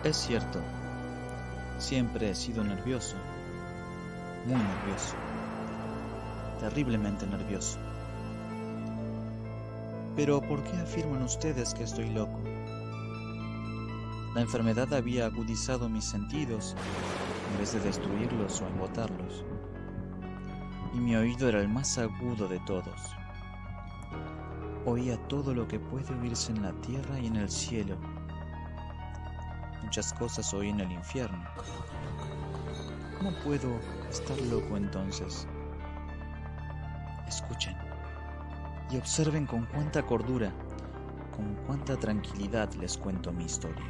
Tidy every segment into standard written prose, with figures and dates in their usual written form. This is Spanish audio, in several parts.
Es cierto, siempre he sido nervioso, muy nervioso, terriblemente nervioso. Pero ¿por qué afirman ustedes que estoy loco? La enfermedad había agudizado mis sentidos en vez de destruirlos o embotarlos. Y mi oído era el más agudo de todos. Oía todo lo que puede oírse en la tierra y en el cielo. Muchas cosas oí en el infierno. ¿Cómo puedo estar loco entonces? Escuchen y observen con cuánta cordura, con cuánta tranquilidad les cuento mi historia.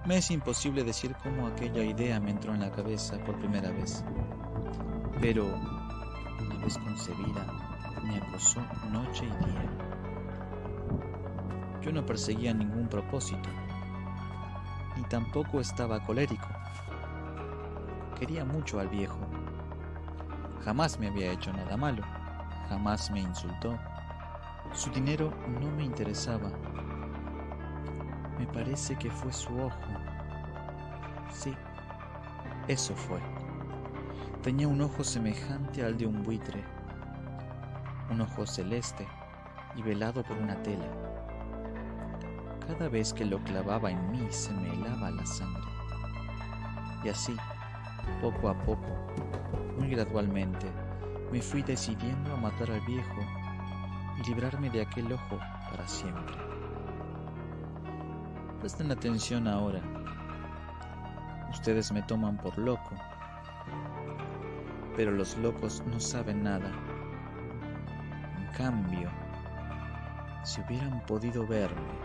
Me es imposible decir cómo aquella idea me entró en la cabeza por primera vez, pero una vez concebida, me acosó noche y día. Yo no perseguía ningún propósito, ni tampoco estaba colérico. Quería mucho al viejo. Jamás me había hecho nada malo, jamás me insultó. Su dinero no me interesaba. Me parece que fue su ojo. Sí, eso fue. Tenía un ojo semejante al de un buitre, un ojo celeste y velado por una tela. Cada vez que lo clavaba en mí se me helaba la sangre. Y así, poco a poco, muy gradualmente, me fui decidiendo a matar al viejo y librarme de aquel ojo para siempre. Presten atención ahora. Ustedes me toman por loco, pero los locos no saben nada. En cambio, si hubieran podido verme,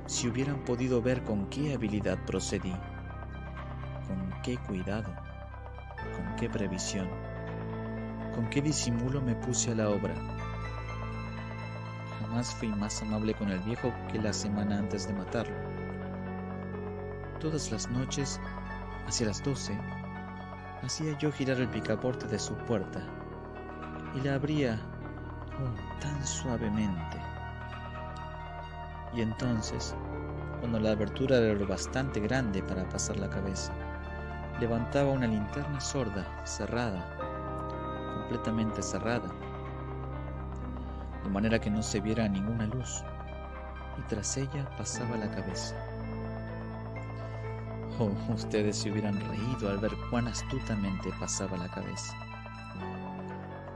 si hubieran podido ver con qué habilidad procedí, con qué cuidado, con qué previsión, con qué disimulo me puse a la obra. Jamás fui más amable con el viejo que la semana antes de matarlo. Todas las noches, hacia las 12, hacía yo girar el picaporte de su puerta y la abría, tan suavemente. Y entonces, cuando la abertura era lo bastante grande para pasar la cabeza, levantaba una linterna sorda, cerrada, completamente cerrada, de manera que no se viera ninguna luz, y tras ella pasaba la cabeza. Oh, ustedes se hubieran reído al ver cuán astutamente pasaba la cabeza.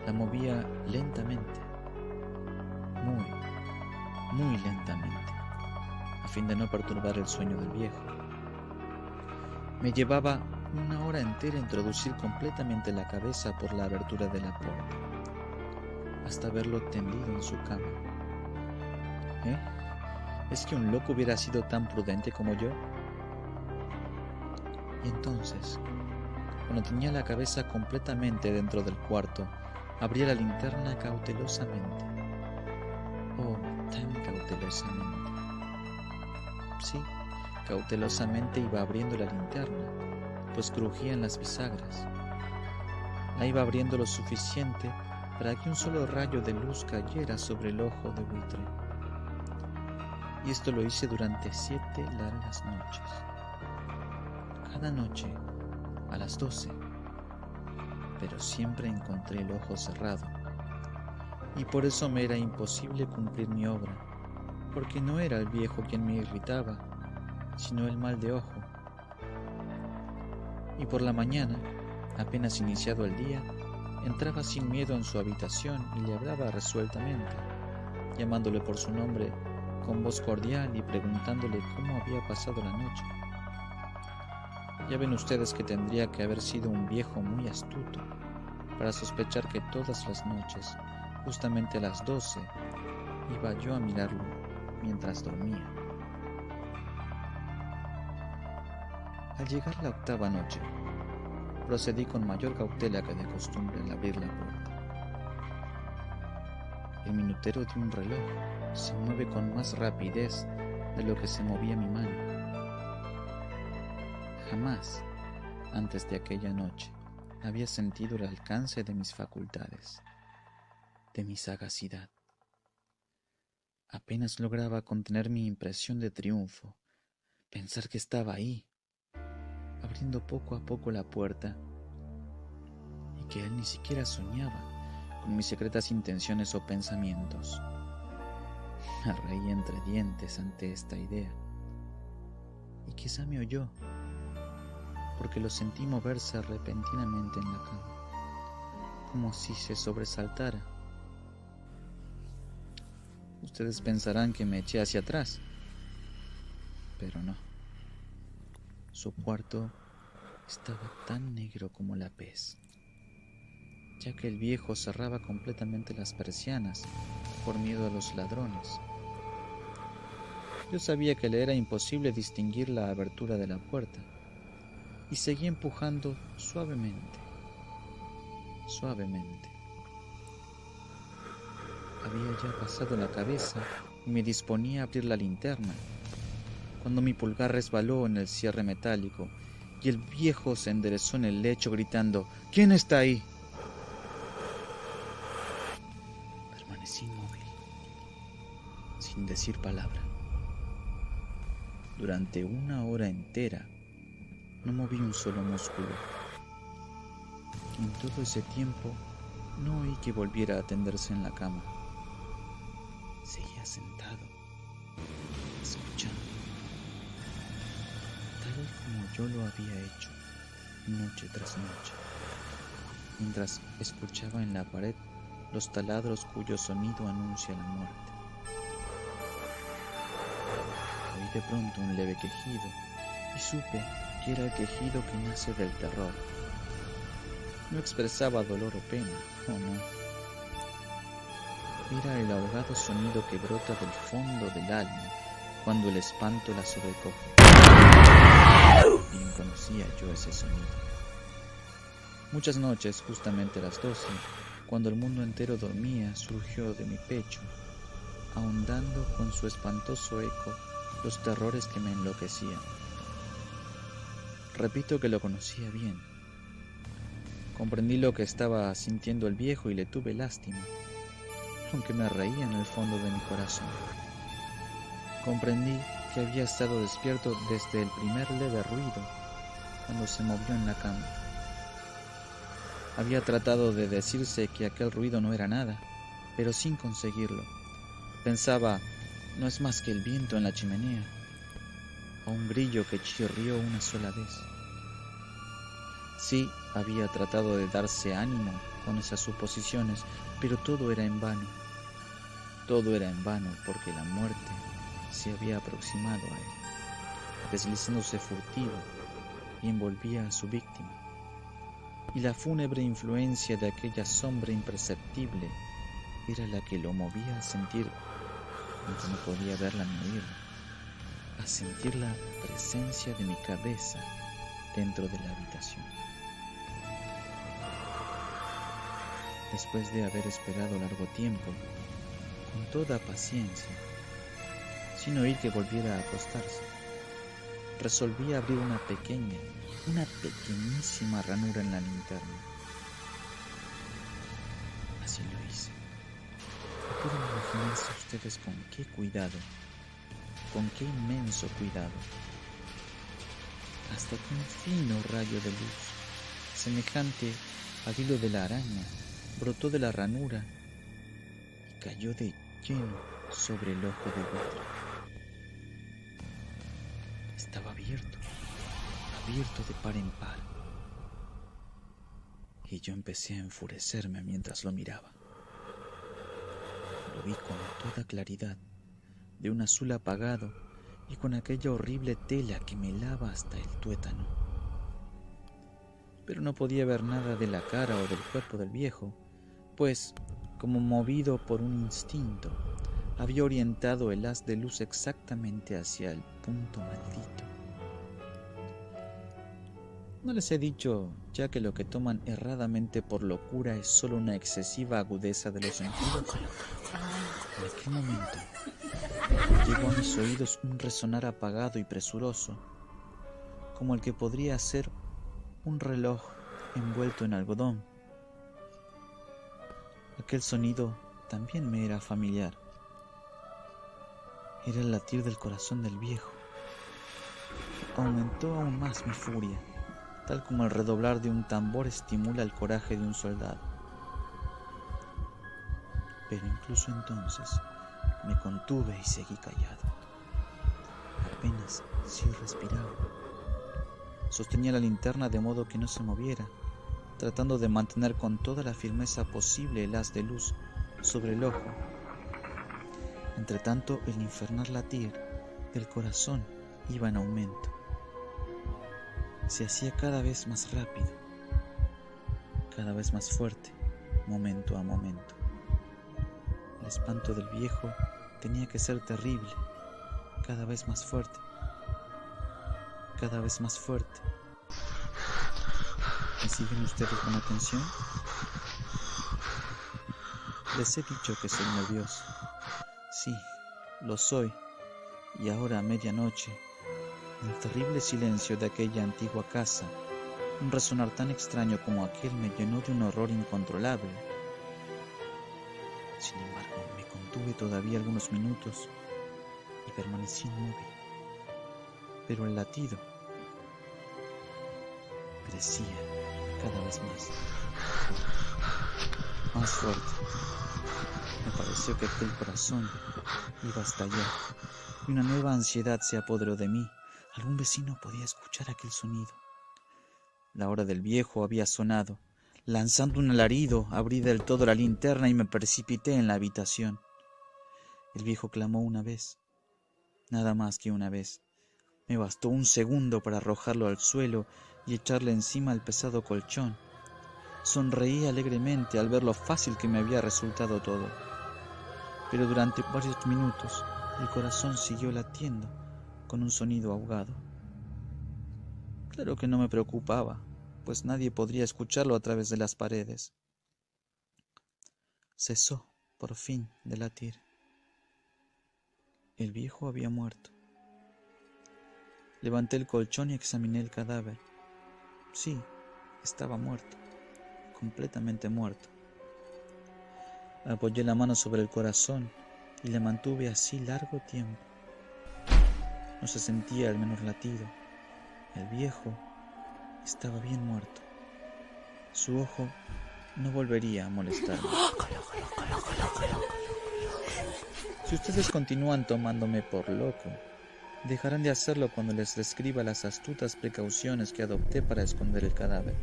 La movía lentamente, muy, muy lentamente, a fin de no perturbar el sueño del viejo. Me llevaba una hora entera introducir completamente la cabeza por la abertura de la puerta, hasta verlo tendido en su cama. ¿Es que un loco hubiera sido tan prudente como yo? Y entonces, cuando tenía la cabeza completamente dentro del cuarto, abría la linterna cautelosamente. Oh, tan cautelosamente. Sí, cautelosamente iba abriendo la linterna, pues crujían las bisagras. La iba abriendo lo suficiente para que un solo rayo de luz cayera sobre el ojo de buitre. Y esto lo hice durante 7 largas noches. Cada noche, a las 12, pero siempre encontré el ojo cerrado. Y por eso me era imposible cumplir mi obra, porque no era el viejo quien me irritaba, sino el mal de ojo. Y por la mañana, apenas iniciado el día, entraba sin miedo en su habitación y le hablaba resueltamente, llamándole por su nombre con voz cordial y preguntándole cómo había pasado la noche. Ya ven ustedes que tendría que haber sido un viejo muy astuto para sospechar que todas las noches, justamente a las 12, iba yo a mirarlo mientras dormía. Al llegar la 8ª noche, procedí con mayor cautela que de costumbre al abrir la puerta. El minutero de un reloj se mueve con más rapidez de lo que se movía mi mano. Jamás, antes de aquella noche, había sentido el alcance de mis facultades, de mi sagacidad. Apenas lograba contener mi impresión de triunfo, pensar que estaba ahí, abriendo poco a poco la puerta, y que él ni siquiera soñaba con mis secretas intenciones o pensamientos. Me reí entre dientes ante esta idea, y quizá me oyó, porque lo sentí moverse repentinamente en la cama, como si se sobresaltara. Ustedes pensarán que me eché hacia atrás, pero no. Su cuarto estaba tan negro como la pez, ya que el viejo cerraba completamente las persianas por miedo a los ladrones. Yo sabía que le era imposible distinguir la abertura de la puerta, y seguí empujando suavemente, suavemente. Había ya pasado la cabeza y me disponía a abrir la linterna, cuando mi pulgar resbaló en el cierre metálico y el viejo se enderezó en el lecho gritando: «¿Quién está ahí?». Permanecí inmóvil, sin decir palabra. Durante 1 hora entera no moví un solo músculo. En todo ese tiempo no oí que volviera a tenderse en la cama. Seguía sentado, escuchando, tal como yo lo había hecho noche tras noche, mientras escuchaba en la pared los taladros cuyo sonido anuncia la muerte. Oí de pronto un leve quejido y supe que era el quejido que nace del terror. No expresaba dolor o pena, oh no. Era el ahogado sonido que brota del fondo del alma cuando el espanto la sobrecoge. Bien conocía yo ese sonido. Muchas noches, justamente a las 12, cuando el mundo entero dormía, surgió de mi pecho, ahondando con su espantoso eco los terrores que me enloquecían. Repito que lo conocía bien. Comprendí lo que estaba sintiendo el viejo y le tuve lástima, aunque me reía en el fondo de mi corazón. Comprendí que había estado despierto desde el primer leve ruido, cuando se movió en la cama. Había tratado de decirse que aquel ruido no era nada, pero sin conseguirlo. Pensaba: no es más que el viento en la chimenea, o un grillo que chirrió una sola vez. Sí, había tratado de darse ánimo con esas suposiciones, pero todo era en vano. Todo era en vano porque la muerte se había aproximado a él, deslizándose furtiva, y envolvía a su víctima. Y la fúnebre influencia de aquella sombra imperceptible era la que lo movía a sentir, aunque no podía verla ni oírla, a sentir la presencia de mi cabeza dentro de la habitación. Después de haber esperado largo tiempo, con toda paciencia, sin oír que volviera a acostarse, resolví abrir una pequeñísima ranura en la linterna. Así lo hice. No pueden imaginarse ustedes con qué cuidado, con qué inmenso cuidado, hasta que un fino rayo de luz, semejante al hilo de la araña, brotó de la ranura y cayó de lleno sobre el ojo de vidrio. Estaba abierto de par en par, y yo empecé a enfurecerme mientras lo miraba. Lo vi con toda claridad, de un azul apagado y con aquella horrible tela que me helaba hasta el tuétano. Pero no podía ver nada de la cara o del cuerpo del viejo, pues, como movido por un instinto, había orientado el haz de luz exactamente hacia el punto maldito. No les he dicho ya que lo que toman erradamente por locura es solo una excesiva agudeza de los sentidos. En aquel momento llegó a mis oídos un resonar apagado y presuroso, como el que podría ser un reloj envuelto en algodón. Aquel sonido también me era familiar. Era el latir del corazón del viejo. Aumentó aún más mi furia, tal como el redoblar de un tambor estimula el coraje de un soldado. Pero incluso entonces me contuve y seguí callado. Apenas sí respiraba. Sostenía la linterna de modo que no se moviera, tratando de mantener con toda la firmeza posible el haz de luz sobre el ojo. Entretanto, el infernal latir del corazón iba en aumento. Se hacía cada vez más rápido, cada vez más fuerte, momento a momento. El espanto del viejo tenía que ser terrible, cada vez más fuerte, cada vez más fuerte. ¿Me siguen ustedes con atención? Les he dicho que soy nervioso. Sí, lo soy. Y ahora a medianoche, en el terrible silencio de aquella antigua casa, un resonar tan extraño como aquel me llenó de un horror incontrolable. Sin embargo, me contuve todavía algunos minutos y permanecí inmóvil. Pero el latido crecía cada vez más fuerte. Me pareció que aquel corazón iba a estallar y una nueva ansiedad se apoderó de mí. Algún vecino podía escuchar aquel sonido. La hora del viejo había sonado. Lanzando un alarido, abrí del todo la linterna y me precipité en la habitación. El viejo clamó una vez, nada más que una vez. Me bastó un segundo para arrojarlo al suelo y echarle encima el pesado colchón. Sonreí alegremente al ver lo fácil que me había resultado todo. Pero durante varios minutos el corazón siguió latiendo con un sonido ahogado. Claro que no me preocupaba, pues nadie podría escucharlo a través de las paredes. Cesó, por fin, de latir. El viejo había muerto. Levanté el colchón y examiné el cadáver. Sí, estaba muerto, completamente muerto. Apoyé la mano sobre el corazón y le mantuve así largo tiempo. No se sentía el menor latido. El viejo estaba bien muerto. Su ojo no volvería a molestarme. Si ustedes continúan tomándome por loco, dejarán de hacerlo cuando les describa las astutas precauciones que adopté para esconder el cadáver.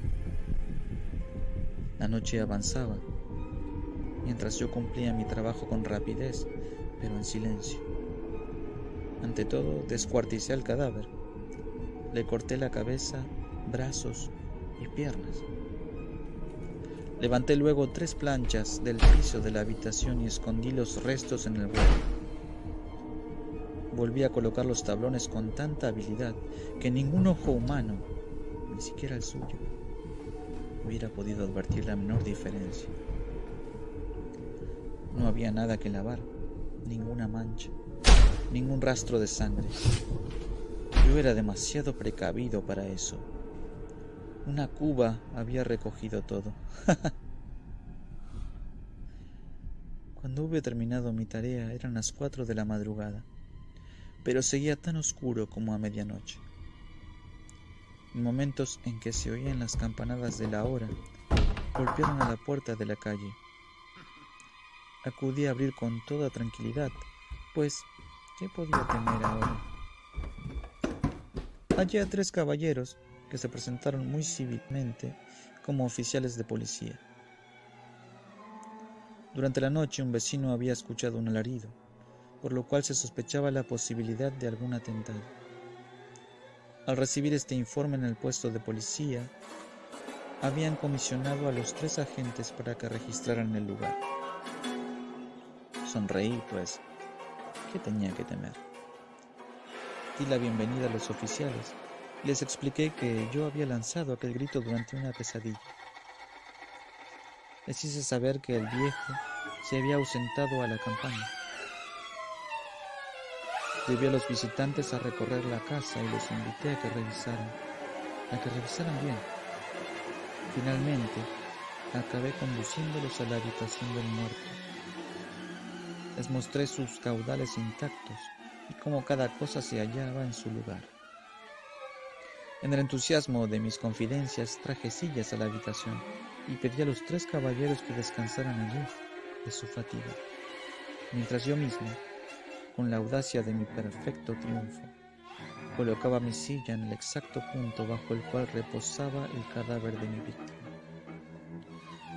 La noche avanzaba, mientras yo cumplía mi trabajo con rapidez, pero en silencio. Ante todo, descuarticé al cadáver. Le corté la cabeza, brazos y piernas. Levanté luego 3 planchas del piso de la habitación y escondí los restos en el hueco. Volví a colocar los tablones con tanta habilidad que ningún ojo humano, ni siquiera el suyo, hubiera podido advertir la menor diferencia. No había nada que lavar, ninguna mancha, ningún rastro de sangre. Yo era demasiado precavido para eso. Una cuba había recogido todo. Cuando hube terminado mi tarea eran las 4 de la madrugada, pero seguía tan oscuro como a medianoche. En momentos en que se oían las campanadas de la hora, golpearon a la puerta de la calle. Acudí a abrir con toda tranquilidad, pues, ¿qué podía temer ahora? Hallé a 3 caballeros que se presentaron muy civilmente como oficiales de policía. Durante la noche un vecino había escuchado un alarido, por lo cual se sospechaba la posibilidad de algún atentado. Al recibir este informe en el puesto de policía, habían comisionado a los 3 agentes para que registraran el lugar. Sonreí, pues, ¿qué tenía que temer? Di la bienvenida a los oficiales y les expliqué que yo había lanzado aquel grito durante una pesadilla. Les hice saber que el viejo se había ausentado a la campaña. Llevé a los visitantes a recorrer la casa y los invité a que revisaran bien. Finalmente, acabé conduciéndolos a la habitación del muerto. Les mostré sus caudales intactos y cómo cada cosa se hallaba en su lugar. En el entusiasmo de mis confidencias traje sillas a la habitación y pedí a los 3 caballeros que descansaran allí de su fatiga, mientras yo mismo, con la audacia de mi perfecto triunfo, colocaba mi silla en el exacto punto bajo el cual reposaba el cadáver de mi víctima.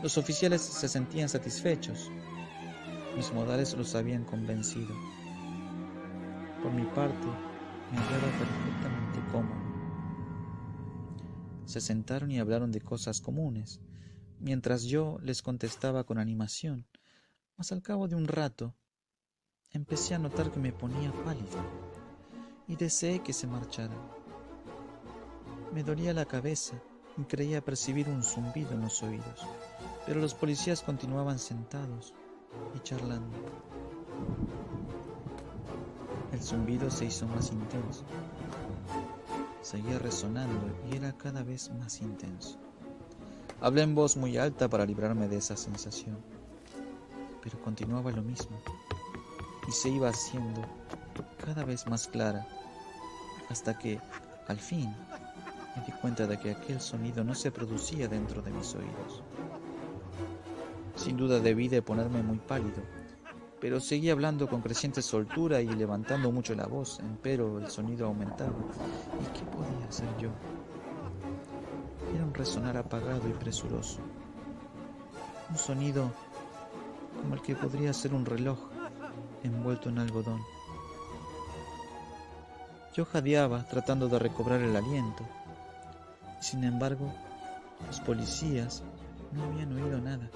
Los oficiales se sentían satisfechos. Mis modales los habían convencido. Por mi parte, me hallaba perfectamente cómodo. Se sentaron y hablaron de cosas comunes, mientras yo les contestaba con animación, mas al cabo de un rato empecé a notar que me ponía pálido y deseé que se marcharan. Me dolía la cabeza y creía percibir un zumbido en los oídos, pero los policías continuaban sentados y charlando. El zumbido se hizo más intenso. Seguía resonando y era cada vez más intenso. Hablé en voz muy alta para librarme de esa sensación, pero continuaba lo mismo y se iba haciendo cada vez más clara, hasta que, al fin, me di cuenta de que aquel sonido no se producía dentro de mis oídos. Sin duda debí de ponerme muy pálido, pero seguí hablando con creciente soltura y levantando mucho la voz, empero el sonido aumentaba. ¿Y qué podía hacer yo? Era un resonar apagado y presuroso, un sonido como el que podría ser un reloj envuelto en algodón. Yo jadeaba tratando de recobrar el aliento, y sin embargo, los policías no habían oído nada.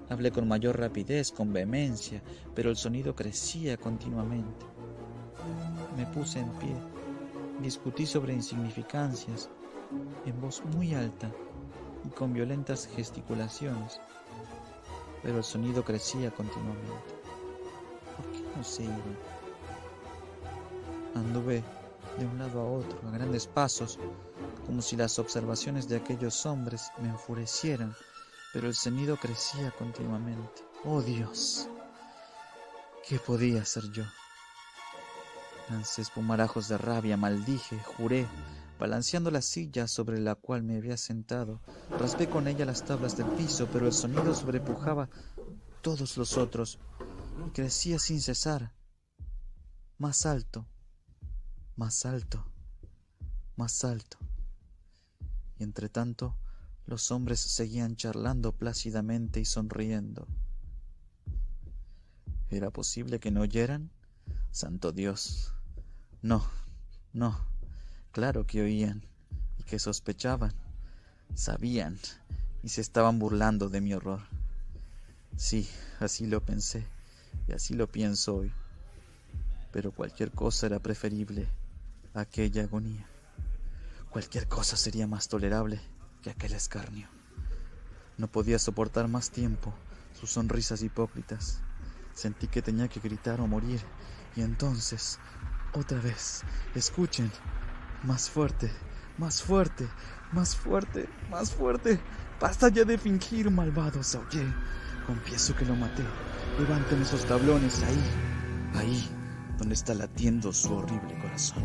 Hablé con mayor rapidez, con vehemencia, pero el sonido crecía continuamente. Me puse en pie, discutí sobre insignificancias, en voz muy alta y con violentas gesticulaciones, pero el sonido crecía continuamente. ¿Por qué no se iba? Anduve de un lado a otro, a grandes pasos, como si las observaciones de aquellos hombres me enfurecieran, pero el sonido crecía continuamente. ¡Oh, Dios! ¿Qué podía hacer yo? Lancé espumarajos de rabia, maldije, juré, balanceando la silla sobre la cual me había sentado. Raspé con ella las tablas del piso, pero el sonido sobrepujaba todos los otros y crecía sin cesar. Más alto, más alto, más alto. Y entre tanto, los hombres seguían charlando plácidamente y sonriendo. ¿Era posible que no oyeran? ¡Santo Dios! No, claro que oían y que sospechaban, sabían y se estaban burlando de mi horror. Sí, así lo pensé y así lo pienso hoy, pero cualquier cosa era preferible a aquella agonía. Cualquier cosa sería más tolerable que aquel escarnio. No podía soportar más tiempo sus sonrisas hipócritas. Sentí que tenía que gritar o morir, y entonces, otra vez, escuchen, más fuerte, más fuerte, más fuerte, más fuerte. Basta ya de fingir, malvados, aullé. Confieso que lo maté. Levanten esos tablones ahí, donde está latiendo su horrible corazón.